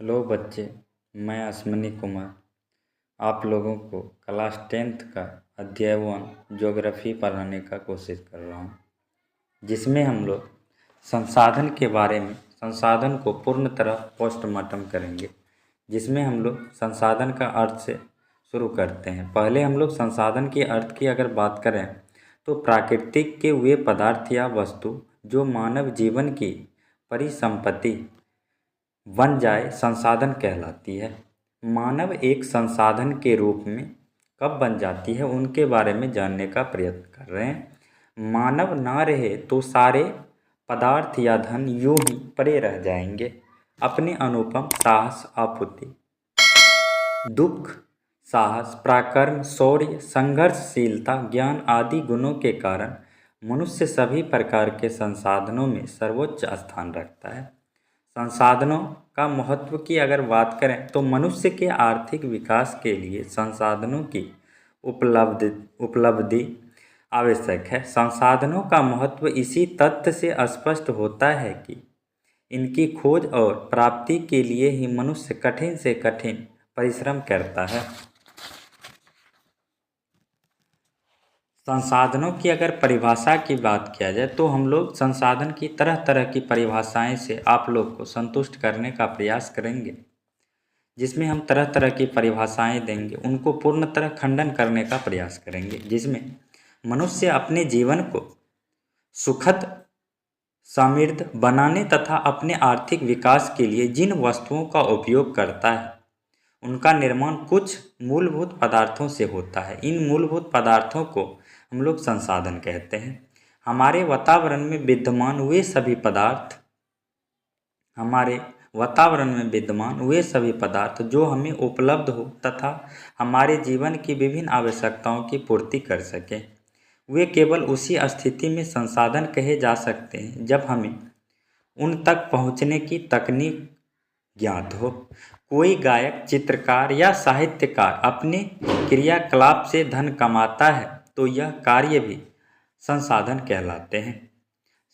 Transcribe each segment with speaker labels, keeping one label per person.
Speaker 1: Hello बच्चे, मैं अश्विनी कुमार आप लोगों को क्लास 10th का अध्याय 1 ज्योग्राफी पढ़ाने का कोशिश कर रहा हूँ, जिसमें हम लोग संसाधन के बारे में संसाधन को पूर्ण तरह पोस्टमार्टम करेंगे। जिसमें हम लोग संसाधन का अर्थ से शुरू करते हैं। पहले हम लोग संसाधन के अर्थ की अगर बात करें तो प्राकृतिक के वे पदार्थ या वस्तु जो मानव जीवन की परिसंपत्ति बन जाए संसाधन कहलाती है। मानव एक संसाधन के रूप में कब बन जाती है उनके बारे में जानने का प्रयत्न कर रहे हैं। मानव ना रहे तो सारे पदार्थ या धन यूं ही पड़े रह जाएंगे। अपने अनुपम साहस, आपूर्ति, दुख, साहस, पराक्रम, शौर्य, संघर्षशीलता, ज्ञान आदि गुणों के कारण मनुष्य सभी प्रकार के संसाधनों में सर्वोच्च स्थान रखता है। संसाधनों का महत्व की अगर बात करें तो मनुष्य के आर्थिक विकास के लिए संसाधनों की उपलब्धि आवश्यक है। संसाधनों का महत्व इसी तथ्य से स्पष्ट होता है कि इनकी खोज और प्राप्ति के लिए ही मनुष्य कठिन से कठिन परिश्रम करता है। संसाधनों की अगर परिभाषा की बात किया जाए तो हम लोग संसाधन की तरह तरह की परिभाषाएं से आप लोग को संतुष्ट करने का प्रयास करेंगे, जिसमें हम तरह तरह की परिभाषाएं देंगे, उनको पूर्ण तरह खंडन करने का प्रयास करेंगे। जिसमें मनुष्य अपने जीवन को सुखद, समृद्ध बनाने तथा अपने आर्थिक विकास के लिए जिन वस्तुओं का उपयोग करता है उनका निर्माण कुछ मूलभूत पदार्थों से होता है। इन मूलभूत पदार्थों को हम लोग संसाधन कहते हैं। हमारे वातावरण में विद्यमान वे सभी पदार्थ जो हमें उपलब्ध हो तथा हमारे जीवन की विभिन्न आवश्यकताओं की पूर्ति कर सकें, वे केवल उसी स्थिति में संसाधन कहे जा सकते हैं जब हमें उन तक पहुंचने की तकनीक ज्ञात हो। कोई गायक, चित्रकार या साहित्यकार अपने क्रियाकलाप से धन कमाता है तो यह कार्य भी संसाधन कहलाते हैं।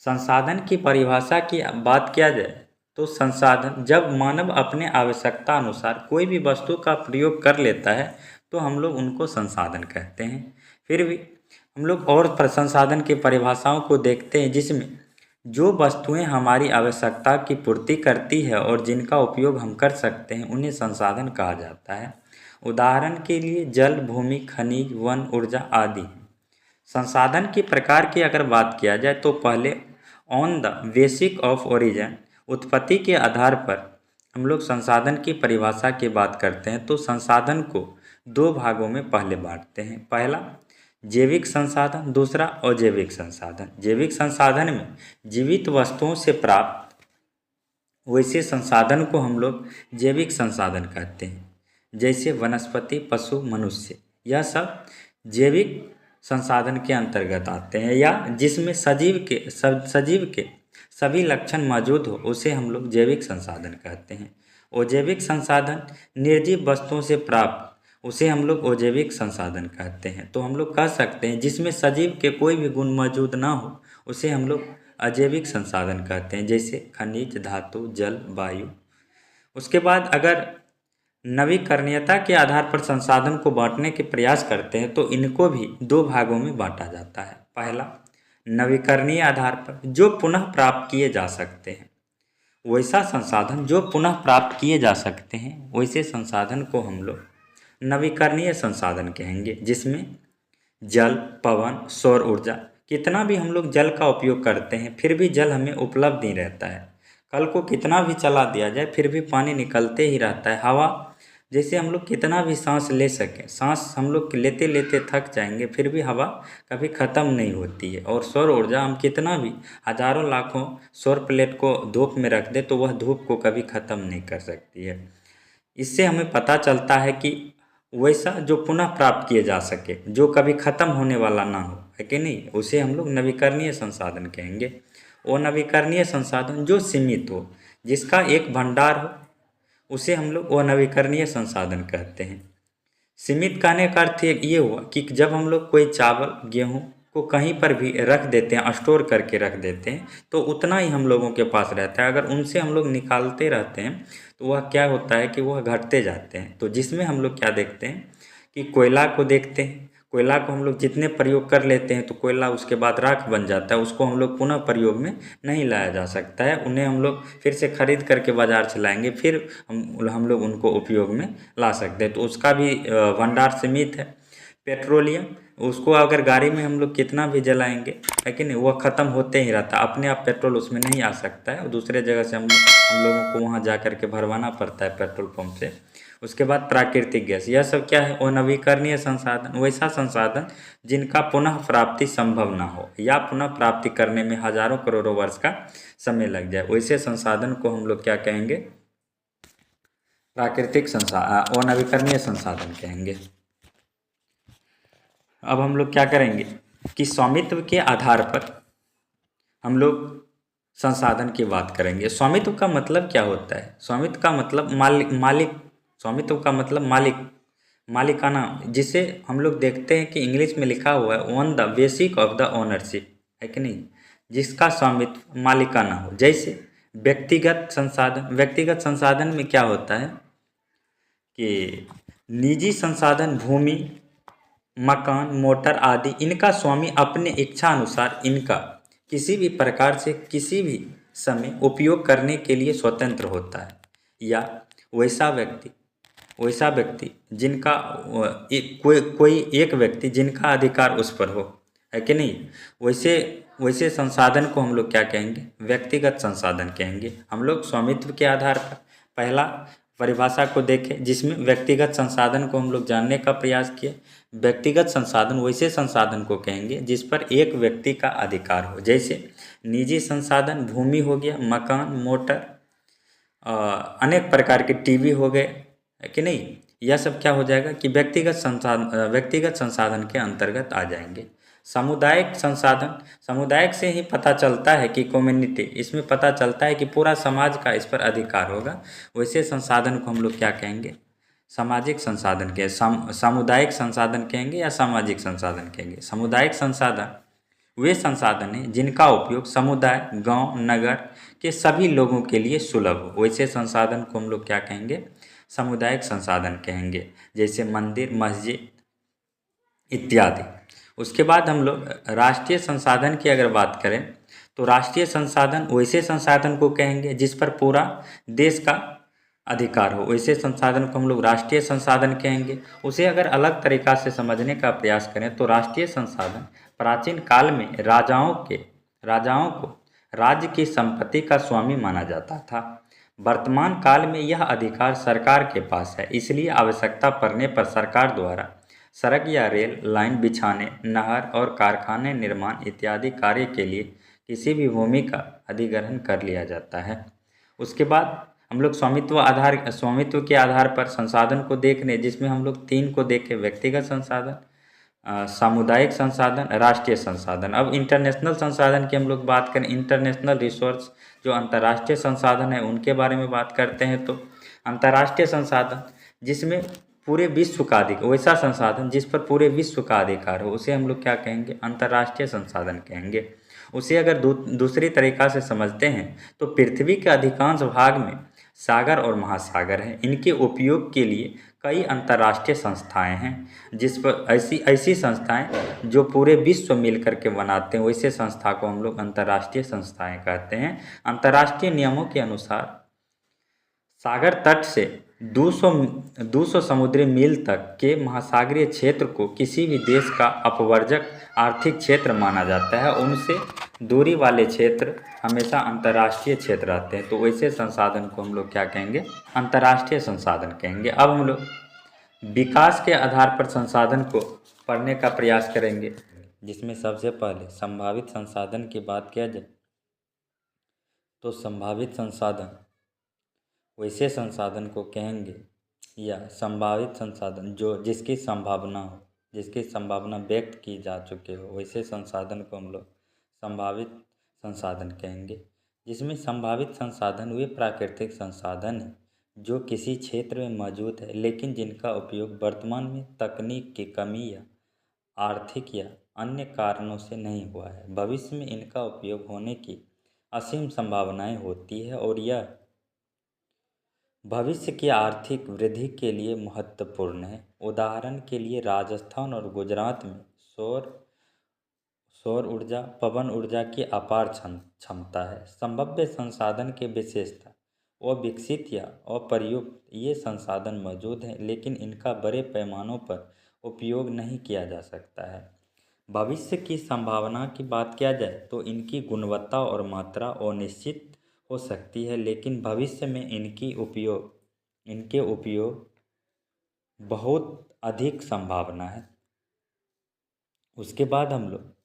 Speaker 1: संसाधन की परिभाषा की बात किया जाए तो संसाधन जब मानव अपने आवश्यकता अनुसार कोई भी वस्तु का प्रयोग कर लेता है तो हम लोग उनको संसाधन कहते हैं। फिर भी हम लोग और संसाधन की परिभाषाओं को देखते हैं, जिसमें जो वस्तुएं हमारी आवश्यकता की पूर्ति करती है और जिनका उपयोग हम कर सकते हैं उन्हें संसाधन कहा जाता है। उदाहरण के लिए जल, भूमि, खनिज, वन, ऊर्जा आदि। संसाधन की प्रकार की अगर बात किया जाए तो पहले on the basic of origin, उत्पत्ति के आधार पर हम लोग संसाधन की परिभाषा की बात करते हैं तो संसाधन को दो भागों में पहले बांटते हैं। पहला जैविक संसाधन, दूसरा अजैविक संसाधन। जैविक संसाधन में जीवित वस्तुओं से प्राप्त वैसे संसाधन को हम लोग जैविक संसाधन कहते हैं, जैसे वनस्पति, पशु, मनुष्य। यह सब जैविक संसाधन के अंतर्गत आते हैं, या जिसमें सजीव के सभी लक्षण मौजूद हो उसे हम लोग जैविक संसाधन कहते हैं। अजैविक संसाधन निर्जीव वस्तुओं से प्राप्त उसे हम लोग अजैविक संसाधन कहते हैं। तो हम लोग कह सकते हैं जिसमें सजीव के कोई भी गुण मौजूद ना हो उसे हम लोग अजैविक संसाधन कहते हैं, जैसे खनिज, धातु, जल, वायु। उसके बाद अगर नवीकरणीयता के आधार पर संसाधन को बांटने के प्रयास करते हैं तो इनको भी दो भागों में बांटा जाता है। पहला नवीकरणीय आधार पर जो पुनः प्राप्त किए जा सकते हैं, वैसा संसाधन जो पुनः प्राप्त किए जा सकते हैं वैसे संसाधन को हम लोग नवीकरणीय संसाधन कहेंगे। जिसमें जल, पवन, सौर ऊर्जा। कितना भी हम लोग जल का उपयोग करते हैं फिर भी जल हमें उपलब्ध नहीं रहता है। कल को कितना भी चला दिया जाए फिर भी पानी निकलते ही रहता है। हवा जैसे हम लोग कितना भी सांस ले सकें, सांस हम लोग लेते लेते थक जाएंगे फिर भी हवा कभी ख़त्म नहीं होती है। और सौर ऊर्जा हम कितना भी हजारों लाखों सौर प्लेट को धूप में रख दे तो वह धूप को कभी ख़त्म नहीं कर सकती है। इससे हमें पता चलता है कि वैसा जो पुनः प्राप्त किए जा सके, जो कभी ख़त्म होने वाला ना हो, है कि नहीं, उसे हम लोग नवीकरणीय संसाधन कहेंगे। वो नवीकरणीय संसाधन जो सीमित हो, जिसका एक भंडार हो, उसे हम लोग वो नवीकरणीय संसाधन कहते हैं। सीमित कहने का अर्थ ये हुआ कि जब हम लोग कोई चावल, गेहूँ को कहीं पर भी रख देते हैं, स्टोर करके रख देते हैं, तो उतना ही हम लोगों के पास रहता है। अगर उनसे हम लोग निकालते रहते हैं तो वह क्या होता है कि वह घटते जाते हैं। तो जिसमें हम लोग क्या देखते हैं कि कोयला को देखते हैं, कोयला को हम लोग जितने प्रयोग कर लेते हैं तो कोयला उसके बाद राख बन जाता है, उसको हम लोग पुनः प्रयोग में नहीं लाया जा सकता है। उन्हें हम लोग फिर से खरीद करके बाजार चलाएंगे, फिर हम लोग उनको उपयोग में ला सकते हैं। तो उसका भी भंडार सीमित है। पेट्रोलियम, उसको अगर गाड़ी में हम लोग कितना भी जलाएंगे, है कि नहीं, वह ख़त्म होते ही रहता है। अपने आप पेट्रोल उसमें नहीं आ सकता है, और दूसरे जगह से हम लोगों को वहाँ जा कर के भरवाना पड़ता है पेट्रोल पंप से। उसके बाद प्राकृतिक गैस, यह सब क्या है, वो नवीकरणीय संसाधन, वैसा संसाधन जिनका पुनः प्राप्ति संभव ना हो या पुनः प्राप्ति करने में हजारों करोड़ों वर्ष का समय लग जाए, वैसे संसाधन को हम लोग क्या कहेंगे, प्राकृतिक संसाधन और नवीकरणीय संसाधन कहेंगे। अब हम लोग क्या करेंगे कि स्वामित्व के आधार पर हम लोग संसाधन की बात करेंगे। स्वामित्व का मतलब क्या होता है? स्वामित्व का मतलब मालिक, स्वामित्व का मतलब मालिकाना, जिसे हम लोग देखते हैं कि इंग्लिश में लिखा हुआ है on the basic of the ownership, है कि नहीं, जिसका स्वामित्व मालिकाना हो। जैसे व्यक्तिगत संसाधन, व्यक्तिगत संसाधन में क्या होता है कि निजी संसाधन, भूमि, मकान, मोटर आदि, इनका स्वामी अपने इच्छा अनुसार इनका किसी भी प्रकार से किसी भी समय उपयोग करने के लिए स्वतंत्र होता है। या वैसा व्यक्ति जिनका कोई एक व्यक्ति जिनका अधिकार उस पर हो, है कि नहीं, वैसे संसाधन को हम लोग क्या कहेंगे, व्यक्तिगत संसाधन कहेंगे। हम लोग स्वामित्व के आधार पर पहला परिभाषा को देखें, जिसमें व्यक्तिगत संसाधन को हम लोग जानने का प्रयास किए। व्यक्तिगत संसाधन वैसे संसाधन को कहेंगे जिस पर एक व्यक्ति का अधिकार हो। जैसे निजी संसाधन, भूमि हो गया, मकान, मोटर, अनेक प्रकार के टीवी हो गए, है कि नहीं, यह सब क्या हो जाएगा कि व्यक्तिगत संसाधन के अंतर्गत आ जाएंगे। सामुदायिक संसाधन, सामुदायिक से ही पता चलता है कि कम्युनिटी, इसमें पता चलता है कि पूरा समाज का इस पर अधिकार होगा, वैसे संसाधन को हम लोग क्या कहेंगे, सामाजिक संसाधन के सामुदायिक संसाधन कहेंगे या सामाजिक संसाधन कहेंगे। सामुदायिक संसाधन वे संसाधन हैं जिनका उपयोग समुदाय, गांव, नगर के सभी लोगों के लिए सुलभ हो, वैसे संसाधन को हम लोग क्या कहेंगे, सामुदायिक संसाधन कहेंगे। जैसे मंदिर, मस्जिद इत्यादि। उसके बाद हम लोग राष्ट्रीय संसाधन की अगर बात करें तो राष्ट्रीय संसाधन वैसे संसाधन को कहेंगे जिस पर पूरा देश का अधिकार हो, वैसे संसाधन को हम लोग राष्ट्रीय संसाधन कहेंगे। उसे अगर अलग तरीका से समझने का प्रयास करें तो राष्ट्रीय संसाधन प्राचीन काल में राजाओं को राज्य की संपत्ति का स्वामी माना जाता था। वर्तमान काल में यह अधिकार सरकार के पास है, इसलिए आवश्यकता पड़ने पर सरकार द्वारा सड़क या रेल लाइन बिछाने, नहर और कारखाने निर्माण इत्यादि कार्य के लिए किसी भी भूमि का अधिग्रहण कर लिया जाता है। उसके बाद हम लोग स्वामित्व के आधार पर संसाधन को देखने, जिसमें हम लोग 3 को देखे, व्यक्तिगत संसाधन, सामुदायिक संसाधन, राष्ट्रीय संसाधन। अब इंटरनेशनल संसाधन की हम लोग बात करें, इंटरनेशनल रिसोर्स, जो अंतर्राष्ट्रीय संसाधन है उनके बारे में बात करते हैं। तो अंतर्राष्ट्रीय संसाधन जिसमें पूरे विश्व का अधिकार, वैसा संसाधन जिस पर पूरे विश्व का अधिकार हो, उसे हम लोग क्या कहेंगे, अंतर्राष्ट्रीय संसाधन कहेंगे। उसे अगर दूसरी तरीका से समझते हैं तो पृथ्वी के अधिकांश भाग में सागर और महासागर हैं। इनके उपयोग के लिए कई अंतर्राष्ट्रीय संस्थाएं हैं, जिस पर ऐसी संस्थाएं जो पूरे विश्व मिल करके बनाते हैं, वैसे संस्था को हम लोग अंतर्राष्ट्रीय संस्थाएं कहते हैं। अंतर्राष्ट्रीय नियमों के अनुसार सागर तट से 200 समुद्री मील तक के महासागरीय क्षेत्र को किसी भी देश का अपवर्जक आर्थिक क्षेत्र माना जाता है। उनसे दूरी वाले क्षेत्र हमेशा अंतर्राष्ट्रीय क्षेत्र रहते हैं। तो वैसे संसाधन को हम लोग क्या कहेंगे, अंतर्राष्ट्रीय संसाधन कहेंगे। अब हम लोग विकास के आधार पर संसाधन को पढ़ने का प्रयास करेंगे, जिसमें सबसे पहले संभावित संसाधन की बात किया जाए तो संभावित संसाधन वैसे संसाधन को कहेंगे, या संभावित संसाधन जिसकी संभावना व्यक्त की जा चुकी हो, वैसे संसाधन को हम लोग संभावित संसाधन कहेंगे। जिसमें संभावित संसाधन वे प्राकृतिक संसाधन हैं जो किसी क्षेत्र में मौजूद है, लेकिन जिनका उपयोग वर्तमान में तकनीक की कमी या आर्थिक या अन्य कारणों से नहीं हुआ है। भविष्य में इनका उपयोग होने की असीम संभावनाएं होती है और यह भविष्य की आर्थिक वृद्धि के लिए महत्वपूर्ण है। उदाहरण के लिए राजस्थान और गुजरात में सौर सौर ऊर्जा, पवन ऊर्जा की अपार क्षमता है। संभाव्य संसाधन की विशेषता, अविकसित या अप्रयुक्त ये संसाधन मौजूद हैं, लेकिन इनका बड़े पैमानों पर उपयोग नहीं किया जा सकता है। भविष्य की संभावना की बात किया जाए तो इनकी गुणवत्ता और मात्रा अनिश्चित हो सकती है, लेकिन भविष्य में इनके उपयोग बहुत अधिक संभावना है। उसके बाद हम लोग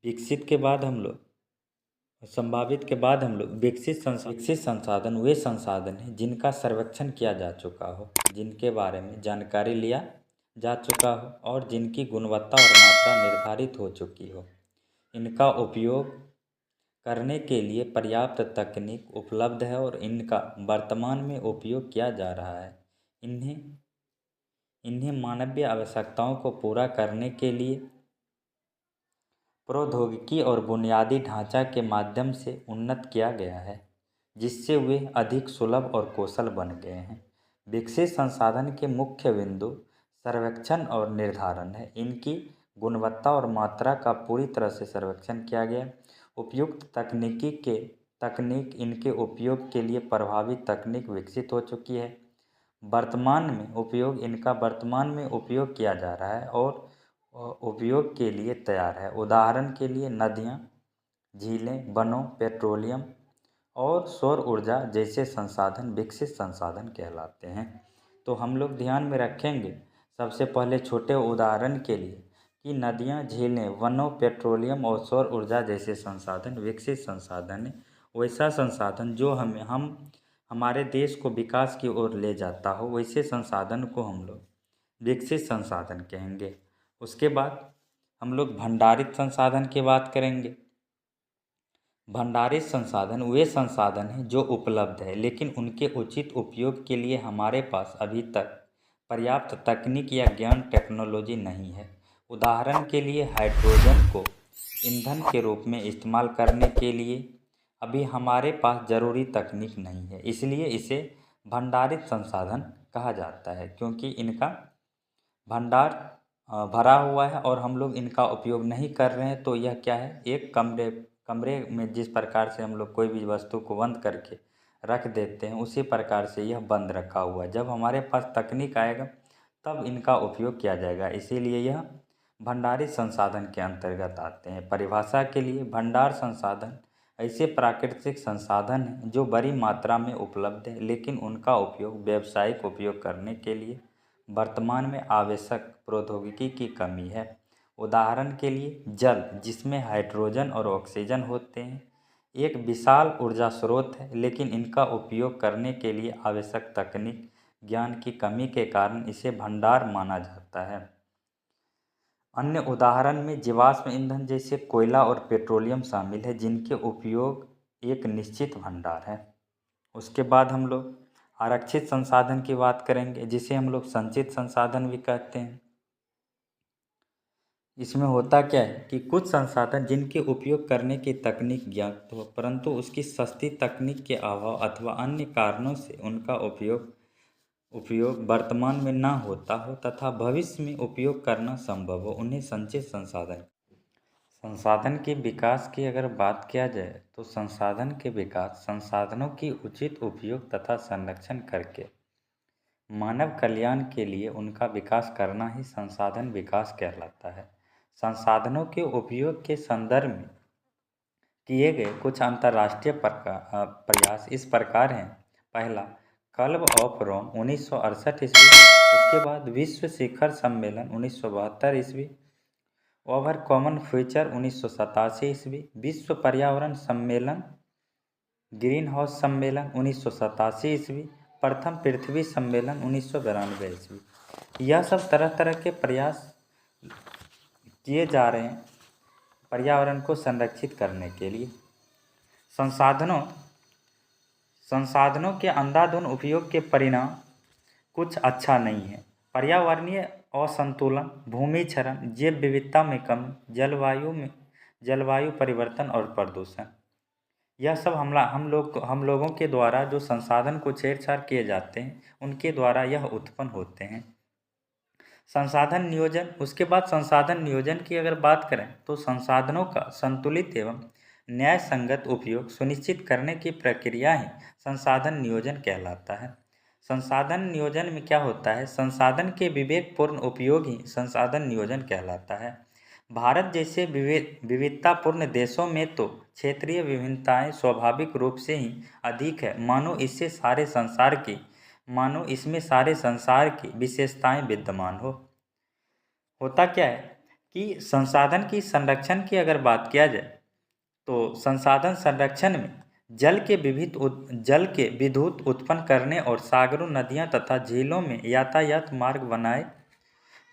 Speaker 1: विकसित के बाद हम लोग संभावित के बाद हम लोग विकसित संसाधन वे संसाधन हैं जिनका सर्वेक्षण किया जा चुका हो, जिनके बारे में जानकारी लिया जा चुका हो और जिनकी गुणवत्ता और मात्रा निर्धारित हो चुकी हो। इनका उपयोग करने के लिए पर्याप्त तकनीक उपलब्ध है और इनका वर्तमान में उपयोग किया जा रहा है। इन्हें मानवीय आवश्यकताओं को पूरा करने के लिए प्रौद्योगिकी और बुनियादी ढांचा के माध्यम से उन्नत किया गया है, जिससे वे अधिक सुलभ और कौशल बन गए हैं। विकसित संसाधन के मुख्य बिंदु सर्वेक्षण और निर्धारण है। इनकी गुणवत्ता और मात्रा का पूरी तरह से सर्वेक्षण किया गया। उपयुक्त तकनीक इनके उपयोग के लिए प्रभावी तकनीक विकसित हो चुकी है। इनका वर्तमान में उपयोग किया जा रहा है और उपयोग के लिए तैयार है। उदाहरण के लिए नदियाँ, झीलें, वनों, पेट्रोलियम और सौर ऊर्जा जैसे संसाधन विकसित संसाधन कहलाते हैं। तो हम लोग ध्यान में रखेंगे सबसे पहले छोटे उदाहरण के लिए कि नदियाँ, झीलें, वनों, पेट्रोलियम और सौर ऊर्जा जैसे संसाधन विकसित संसाधन है। वैसा संसाधन जो हमारे देश को विकास की ओर ले जाता हो, वैसे संसाधन को हम लोग विकसित संसाधन कहेंगे। उसके बाद हम लोग भंडारित संसाधन की बात करेंगे। भंडारित संसाधन वे संसाधन हैं जो उपलब्ध है, लेकिन उनके उचित उपयोग के लिए हमारे पास अभी तक पर्याप्त तकनीक या ज्ञान टेक्नोलॉजी नहीं है। उदाहरण के लिए हाइड्रोजन को ईंधन के रूप में इस्तेमाल करने के लिए अभी हमारे पास ज़रूरी तकनीक नहीं है, इसलिए इसे भंडारित संसाधन कहा जाता है, क्योंकि इनका भंडार भरा हुआ है और हम लोग इनका उपयोग नहीं कर रहे हैं। तो यह क्या है, एक कमरे में जिस प्रकार से हम लोग कोई भी वस्तु को बंद करके रख देते हैं, उसी प्रकार से यह बंद रखा हुआ है। जब हमारे पास तकनीक आएगा तब इनका उपयोग किया जाएगा, इसीलिए यह भंडारित संसाधन के अंतर्गत आते हैं। परिभाषा के लिए भंडार संसाधन ऐसे प्राकृतिक संसाधन हैं जो बड़ी मात्रा में उपलब्ध है, लेकिन उनका उपयोग व्यावसायिक उपयोग करने के लिए वर्तमान में आवश्यक प्रौद्योगिकी की कमी है। उदाहरण के लिए जल, जिसमें हाइड्रोजन और ऑक्सीजन होते हैं, एक विशाल ऊर्जा स्रोत है, लेकिन इनका उपयोग करने के लिए आवश्यक तकनीक ज्ञान की कमी के कारण इसे भंडार माना जाता है। अन्य उदाहरण में जीवाश्म ईंधन जैसे कोयला और पेट्रोलियम शामिल है, जिनके उपयोग एक निश्चित भंडार है। उसके बाद हम लोग आरक्षित संसाधन की बात करेंगे, जिसे हम लोग संचित संसाधन भी कहते हैं। इसमें होता क्या है कि कुछ संसाधन जिनके उपयोग करने की तकनीक ज्ञात हो, परंतु उसकी सस्ती तकनीक के अभाव अथवा अन्य कारणों से उनका उपयोग वर्तमान में ना होता हो तथा भविष्य में उपयोग करना संभव हो, उन्हें संचित संसाधन के विकास की अगर बात किया जाए तो संसाधन के विकास संसाधनों की उचित उपयोग तथा संरक्षण करके मानव कल्याण के लिए उनका विकास करना ही संसाधन विकास कहलाता है। संसाधनों के उपयोग के संदर्भ में किए गए कुछ अंतर्राष्ट्रीय प्रयास इस प्रकार हैं। पहला, क्लब ऑफ रोम 1968 ईस्वी। उसके बाद विश्व शिखर सम्मेलन 1972 ईस्वी। ओवर कॉमन फ्यूचर 1987 ईस्वी। विश्व पर्यावरण सम्मेलन ग्रीन हाउस सम्मेलन 1987 ईस्वी। प्रथम पृथ्वी सम्मेलन 1992 ईस्वी। यह सब तरह तरह के प्रयास किए जा रहे हैं पर्यावरण को संरक्षित करने के लिए। संसाधनों के अंधाधुंध उपयोग के परिणाम कुछ अच्छा नहीं है। पर्यावरणीय असंतुलन, भूमि क्षरण, जैव विविधता में कमी, जलवायु परिवर्तन और प्रदूषण, यह सब हम लोगों के द्वारा जो संसाधन को छेड़छाड़ किए जाते हैं उनके द्वारा यह उत्पन्न होते हैं। संसाधन नियोजन, उसके बाद संसाधन नियोजन की अगर बात करें तो संसाधनों का संतुलित एवं न्याय संगत उपयोग सुनिश्चित करने की प्रक्रिया ही संसाधन नियोजन कहलाता है। संसाधन नियोजन में क्या होता है? संसाधन के विवेकपूर्ण उपयोग ही संसाधन नियोजन कहलाता है। भारत जैसे विविधतापूर्ण देशों में तो क्षेत्रीय विभिन्नताएं स्वाभाविक रूप से ही अधिक है, मानो इसमें सारे संसार की विशेषताएं विद्यमान होता क्या है कि संसाधन की संरक्षण की अगर बात किया जाए तो संसाधन संरक्षण में जल के विद्युत उत्पन्न करने और सागरों, नदियां तथा झीलों में यातायात मार्ग बनाए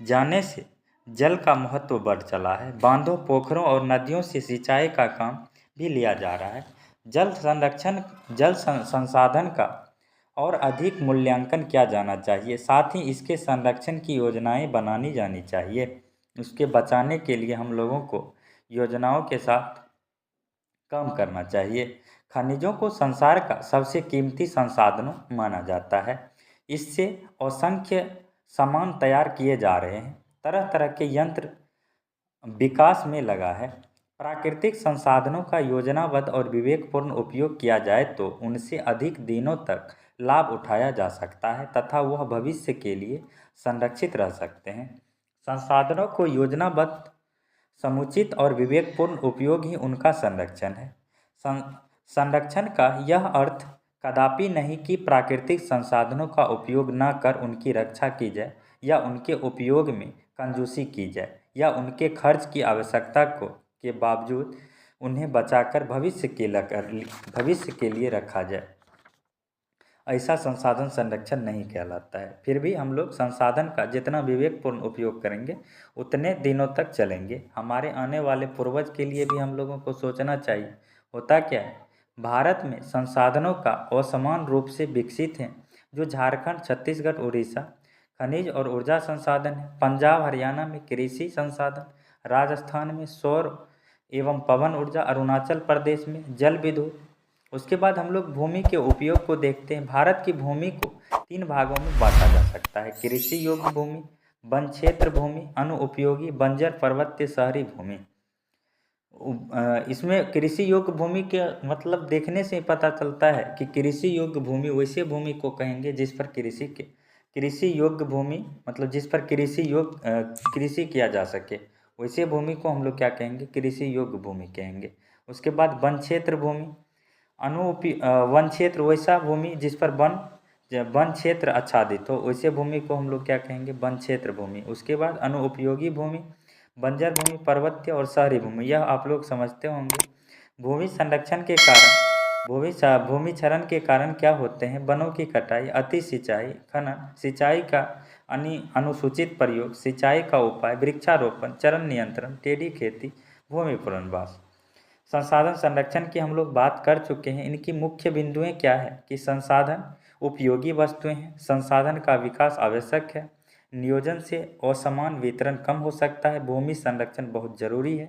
Speaker 1: जाने से जल का महत्व बढ़ चला है। बांधों, पोखरों और नदियों से सिंचाई का काम भी लिया जा रहा है। जल संसाधन का और अधिक मूल्यांकन किया जाना चाहिए, साथ ही इसके संरक्षण की योजनाएं बनानी जानी चाहिए। उसके बचाने के लिए हम लोगों को योजनाओं के साथ काम करना चाहिए। खनिजों को संसार का सबसे कीमती संसाधनों माना जाता है। इससे असंख्य सामान तैयार किए जा रहे हैं, तरह तरह के यंत्र विकास में लगा है। प्राकृतिक संसाधनों का योजनाबद्ध और विवेकपूर्ण उपयोग किया जाए तो उनसे अधिक दिनों तक लाभ उठाया जा सकता है तथा वह भविष्य के लिए संरक्षित रह सकते हैं। संसाधनों को योजनाबद्ध, समुचित और विवेकपूर्ण उपयोग ही उनका संरक्षण है। संरक्षण का यह अर्थ कदापि नहीं कि प्राकृतिक संसाधनों का उपयोग न कर उनकी रक्षा की जाए या उनके उपयोग में कंजूसी की जाए या उनके खर्च की आवश्यकता के बावजूद उन्हें बचाकर भविष्य के लिए रखा जाए। ऐसा संसाधन संरक्षण नहीं कहलाता है। फिर भी हम लोग संसाधन का जितना विवेकपूर्ण उपयोग करेंगे उतने दिनों तक चलेंगे। हमारे आने वाले पूर्वज के लिए भी हम लोगों को सोचना चाहिए। होता क्या है, भारत में संसाधनों का असमान रूप से विकसित है। जो झारखंड, छत्तीसगढ़, उड़ीसा खनिज और ऊर्जा संसाधन है, पंजाब हरियाणा में कृषि संसाधन, राजस्थान में सौर एवं पवन ऊर्जा, अरुणाचल प्रदेश में जल विद्युत। उसके बाद हम लोग भूमि के उपयोग को देखते हैं। भारत की भूमि को 3 भागों में बांटा जा सकता है: कृषि योग्य भूमि, वन क्षेत्र भूमि, अनुपयोगी बंजर पर्वतीय शहरी भूमि। इसमें कृषि योग्य भूमि के मतलब देखने से ही पता चलता है कि कृषि योग्य भूमि वैसे भूमि को कहेंगे जिस पर कृषि योग्य भूमि मतलब जिस पर कृषि किया जा सके, वैसे भूमि को हम लोग क्या कहेंगे? कृषि योग्य भूमि कहेंगे। उसके बाद वन क्षेत्र भूमि, वन क्षेत्र वैसा भूमि जिस पर वन क्षेत्र आच्छादित हो, वैसे भूमि को हम लोग क्या कहेंगे? वन क्षेत्र भूमि। उसके बाद अनुपयोगी भूमि, बंजर भूमि, पर्वतीय और शहरी भूमि, यह आप लोग समझते होंगे। भूमि क्षरण के कारण क्या होते हैं? वनों की कटाई, अति सिंचाई, खनन, सिंचाई का अनुसूचित प्रयोग, सिंचाई का उपाय, वृक्षारोपण, चरण नियंत्रण, टेढ़ी खेती, भूमि पुनर्वास। संसाधन संरक्षण की हम लोग बात कर चुके हैं। इनकी मुख्य बिंदुएं क्या है कि संसाधन उपयोगी वस्तुएं हैं, संसाधन का विकास आवश्यक है, नियोजन से असमान वितरण कम हो सकता है, भूमि संरक्षण बहुत जरूरी है,